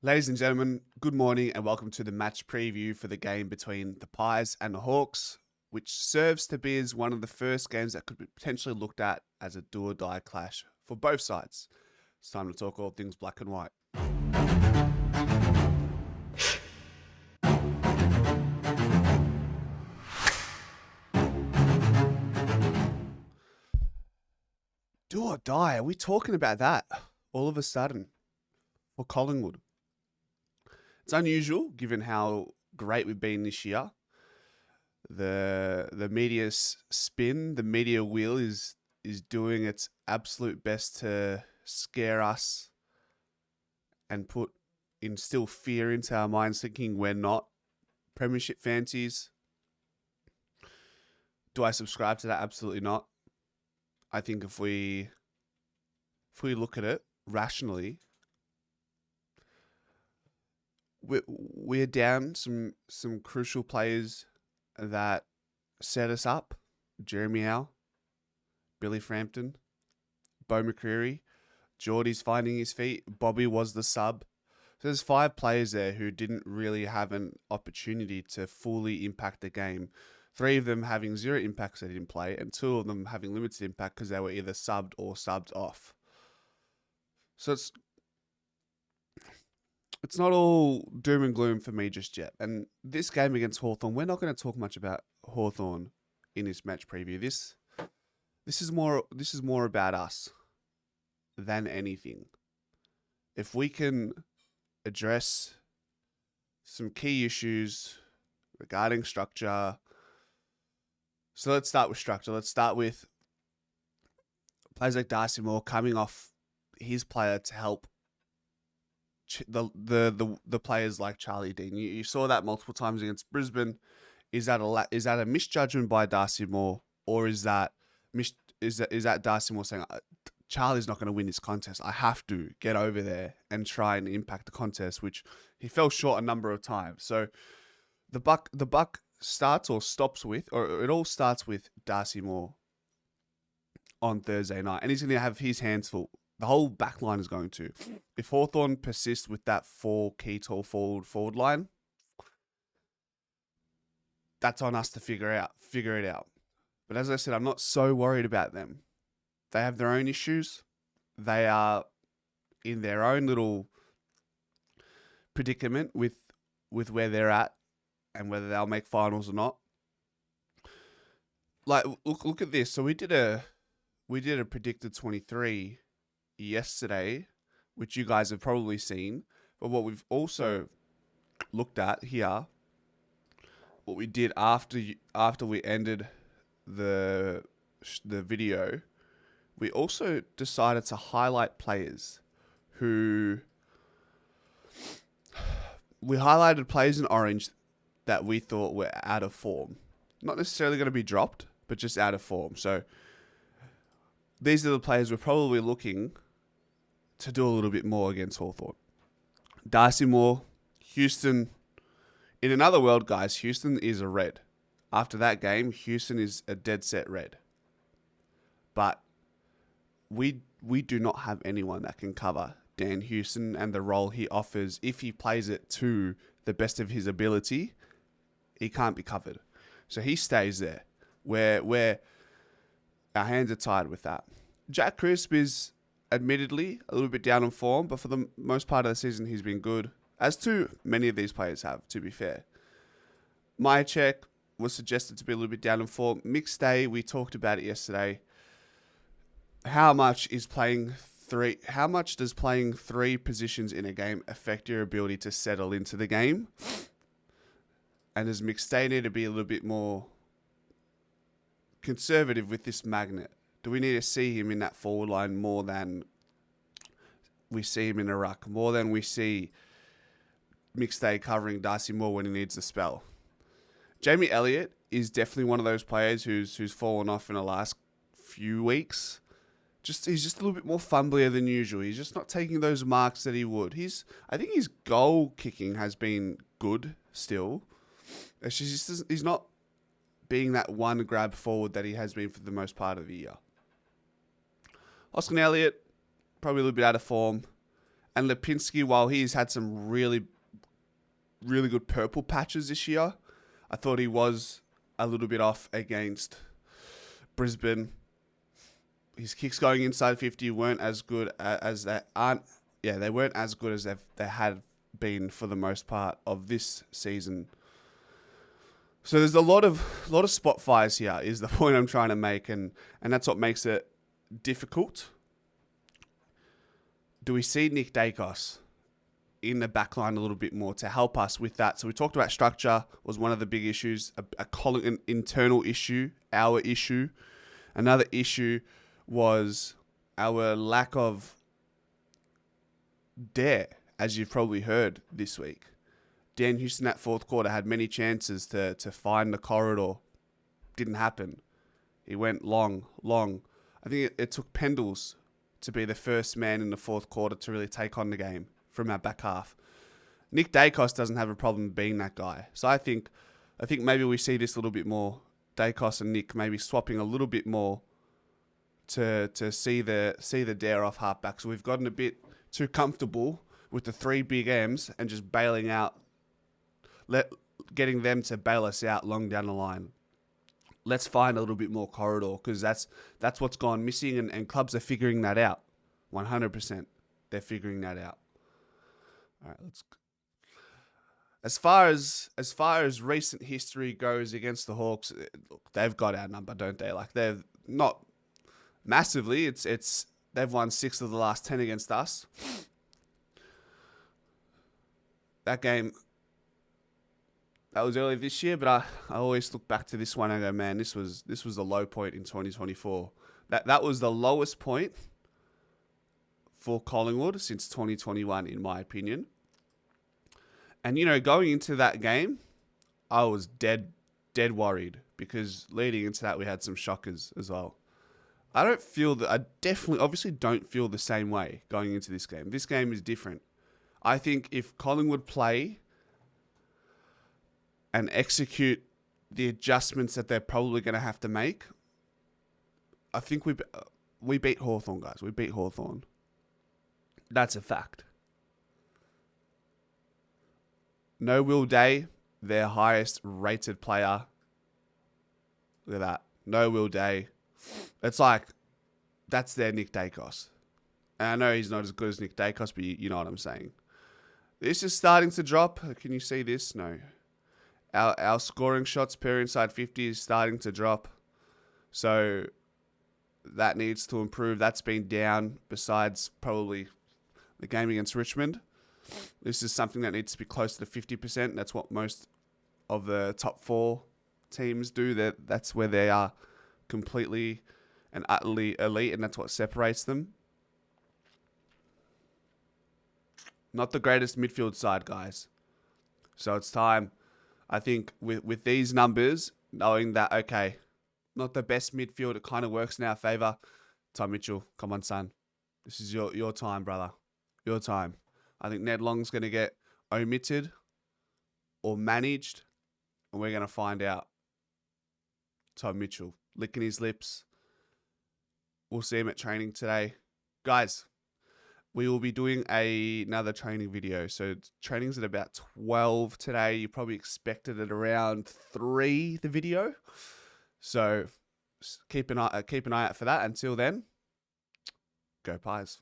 Ladies and gentlemen, good morning and welcome to the match preview for the game between the Pies and the Hawks, which serves to be as one of the first games that could be potentially looked at as a do or die clash for both sides. It's time to talk all things black and white. Do or die? Are we talking about that all of a sudden for Collingwood? It's unusual given how great we've been this year. The media spin, the media wheel is doing its absolute best to scare us and instill fear into our minds, thinking we're not premiership fancies. Do I subscribe to that? Absolutely not. I think if we look at it rationally, we're down some crucial players that set us up. Jeremy Howe, Billy Frampton, Bo McCreary, Geordie's finding his feet. Bobby was the sub. So there's 5 players there who didn't really have an opportunity to fully impact the game. 3 of them having 0 impact because they didn't play, and 2 of them having limited impact because they were either subbed or subbed off. So it's not all doom and gloom for me just yet. And this game against Hawthorn, we're not going to talk much about Hawthorn in this match preview. This is more about us than anything. If we can address some key issues regarding structure. So let's start with structure. Let's start with players like Darcy Moore coming off his player to help the players like Charlie Dean. You saw that multiple times against Brisbane. Is that a misjudgment by Darcy Moore, or is that Darcy Moore saying Charlie's not going to win this contest? I have to get over there and try and impact the contest, which he fell short a number of times. So the buck starts or stops with, or it all starts with Darcy Moore on Thursday night, and he's going to have his hands full. The whole back line is going to. If Hawthorn persists with that 4 key tall forward line, that's on us to figure it out. But as I said, I'm not so worried about them. They have their own issues. They are in their own little predicament with where they're at and whether they'll make finals or not. Like, look at this. So we did a predicted 23 yesterday, which you guys have probably seen. But what we've also looked at here, what we did after we ended the video, we also decided to highlight players we highlighted players in orange that we thought were out of form. Not necessarily going to be dropped, but just out of form. So these are the players we're probably looking to do a little bit more against Hawthorn. Darcy Moore, Houston. In another world, guys, Houston is a red. After that game, Houston is a dead set red. But we do not have anyone that can cover Dan Houston and the role he offers. If he plays it to the best of his ability, he can't be covered. So he stays there. Where our hands are tied with that. Jack Crisp is admittedly a little bit down on form, but for the most part of the season, he's been good. As too many of these players have, to be fair. Myercheck was suggested to be a little bit down on form. Mixed day, we talked about it yesterday. How much does playing 3 positions in a game affect your ability to settle into the game? And does McStay need to be a little bit more conservative with this magnet? Do we need to see him in that forward line more than we see him in a ruck? More than we see McStay covering Darcy Moore when he needs a spell? Jamie Elliott is definitely one of those players who's fallen off in the last few weeks. He's just a little bit more fumblier than usual. He's just not taking those marks that he would. I think his goal kicking has been good still. He's not being that one grab forward that he has been for the most part of the year. Oscar Elliott, probably a little bit out of form. And Lipinski, while he's had some really, really good purple patches this year, I thought he was a little bit off against Brisbane. His kicks going inside 50 weren't as good as they aren't. Yeah, they weren't as good as they had been for the most part of this season. So there's a lot of spot fires here is the point I'm trying to make, and that's what makes it difficult. Do we see Nick Dacos in the back line a little bit more to help us with that? So we talked about structure was one of the big issues, an internal issue, our issue. Another issue was our lack of dare, as you've probably heard this week. Dan Houston that fourth quarter had many chances to find the corridor. Didn't happen. He went long. I think it took Pendles to be the first man in the fourth quarter to really take on the game from our back half. Nick Dacos doesn't have a problem being that guy. So I think maybe we see this a little bit more. Dacos and Nick maybe swapping a little bit more to see the dare off halfback. So we've gotten a bit too comfortable with the three big M's and just bailing out, getting them to bail us out long down the line. Let's find a little bit more corridor, because that's what's gone missing, and clubs are figuring that out. 100%, they're figuring that out. All right, let's. As far as recent history goes against the Hawks, look, they've got our number, don't they? Like, they've not massively. It's they've won 6 of the last 10 against us. That game, that was early this year, but I always look back to this one and go, man, this was the low point in 2024. That was the lowest point for Collingwood since 2021, in my opinion. And, going into that game, I was dead worried, because leading into that, we had some shockers as well. I obviously don't feel the same way going into this game. This game is different. I think if Collingwood play and execute the adjustments that they're probably going to have to make, I think we beat Hawthorn, guys. We beat Hawthorn. That's a fact. No Will Day, their highest rated player. Look at that. No Will Day. It's like, that's their Nick Dacos. And I know he's not as good as Nick Dacos, but you know what I'm saying. This is starting to drop. Can you see this? No. Our scoring shots per inside 50 is starting to drop. So that needs to improve. That's been down, besides probably the game against Richmond. This is something that needs to be close to 50%. That's what most of the top 4 teams do. That's where they are completely and utterly elite, and that's what separates them. Not the greatest midfield side, guys. So it's time, I think, with these numbers, knowing that, okay, not the best midfield, it kind of works in our favour. Tom Mitchell, come on, son. This is your time, brother. Your time. I think Ned Long's going to get omitted or managed, and we're going to find out. Tom Mitchell, licking his lips. We'll see him at training today. Guys, we will be doing another training video. So training's at about 12 today. You probably expected it around 3, the video. So keep an eye out for that. Until then, go Pies.